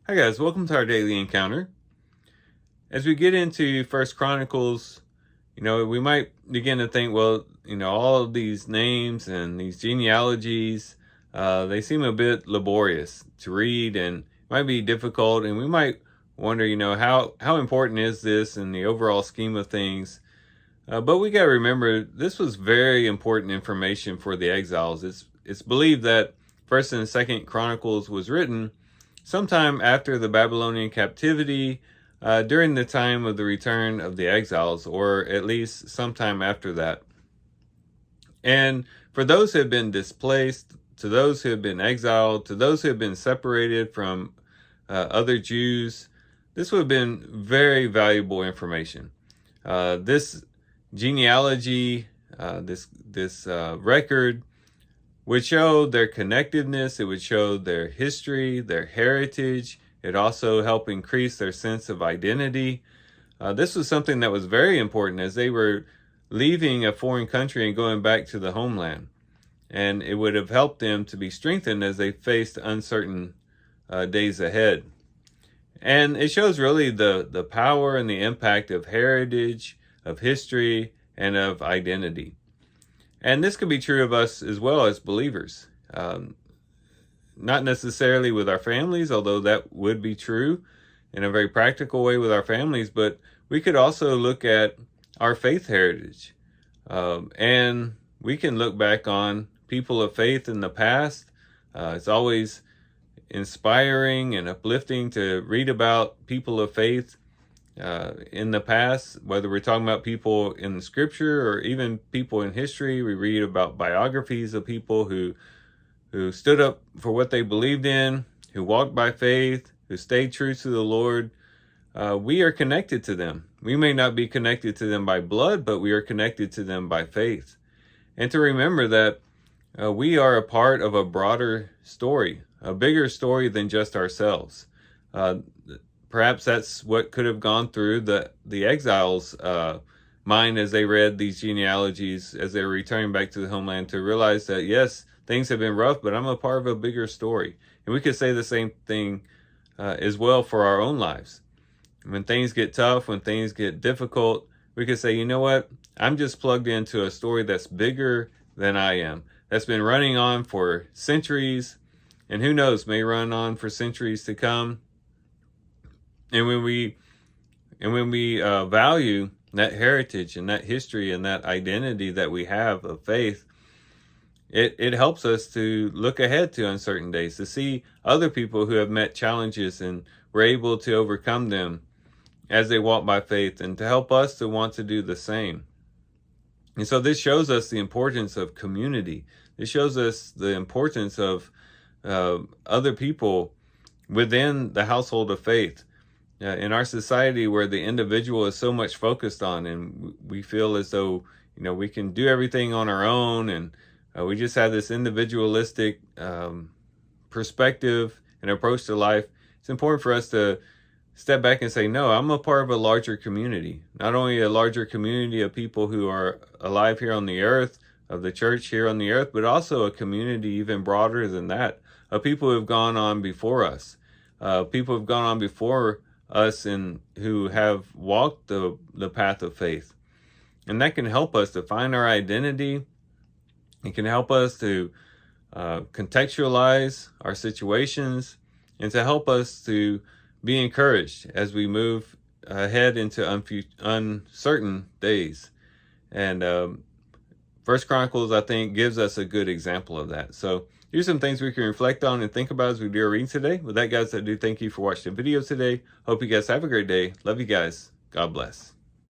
Hi guys, welcome to our daily encounter. As we get into First Chronicles, we might begin to think, well, all of these names and these genealogies, they seem a bit laborious to read and might be difficult, and we might wonder, how important is this in the overall scheme of things? But we got to remember, this was very important information for the exiles. It's believed that First and Second Chronicles was written sometime after the Babylonian captivity, during the time of the return of the exiles, or at least sometime after that. And for those who have been displaced, to those who have been exiled, to those who have been separated from other Jews, this would have been very valuable information. This genealogy, this record would show their connectedness. It would show their history, their heritage. It also helped increase their sense of identity. This was something that was very important as they were leaving a foreign country and going back to the homeland. And it would have helped them to be strengthened as they faced uncertain days ahead. And it shows really the power and the impact of heritage, of history, and of identity. And this could be true of us as well as believers. Not necessarily with our families, although that would be true in a very practical way with our families, but we could also look at our faith heritage. And we can look back on people of faith in the past. It's always inspiring and uplifting to read about people of faith in the past, whether we're talking about people in the scripture or even people in history. We read about biographies of people who stood up for what they believed in, who walked by faith, who stayed true to the Lord. We are connected to them. We may not be connected to them by blood, but we are connected to them by faith. And to remember that we are a part of a broader story, a bigger story than just ourselves. Perhaps that's what could have gone through the exiles' mind as they read these genealogies, as they were returning back to the homeland, to realize that, yes, things have been rough, but I'm a part of a bigger story. And we could say the same thing as well for our own lives. When things get tough, when things get difficult, we could say, you know what? I'm just plugged into a story that's bigger than I am, that's been running on for centuries, and who knows, may run on for centuries to come. And when we value that heritage and that history and that identity that we have of faith, it helps us to look ahead to uncertain days, to see other people who have met challenges and were able to overcome them as they walk by faith, and to help us to want to do the same. And so this shows us the importance of community. This shows us the importance of other people within the household of faith. In our society, where the individual is so much focused on, and we feel as though we can do everything on our own, and we just have this individualistic perspective and approach to life, it's important for us to step back and say, no, I'm a part of a larger community. Not only a larger community of people who are alive here on the earth, of the church here on the earth, but also a community even broader than that, of people who have gone on before us, people who have gone on before us and who have walked the path of faith. And that can help us to find our identity. It can help us to contextualize our situations, and to help us to be encouraged as we move ahead into uncertain days. And First Chronicles, I think, gives us a good example of that. So here's some things we can reflect on and think about as we do our reading today. With that, guys, I do thank you for watching the video today. Hope you guys have a great day. Love you guys. God bless.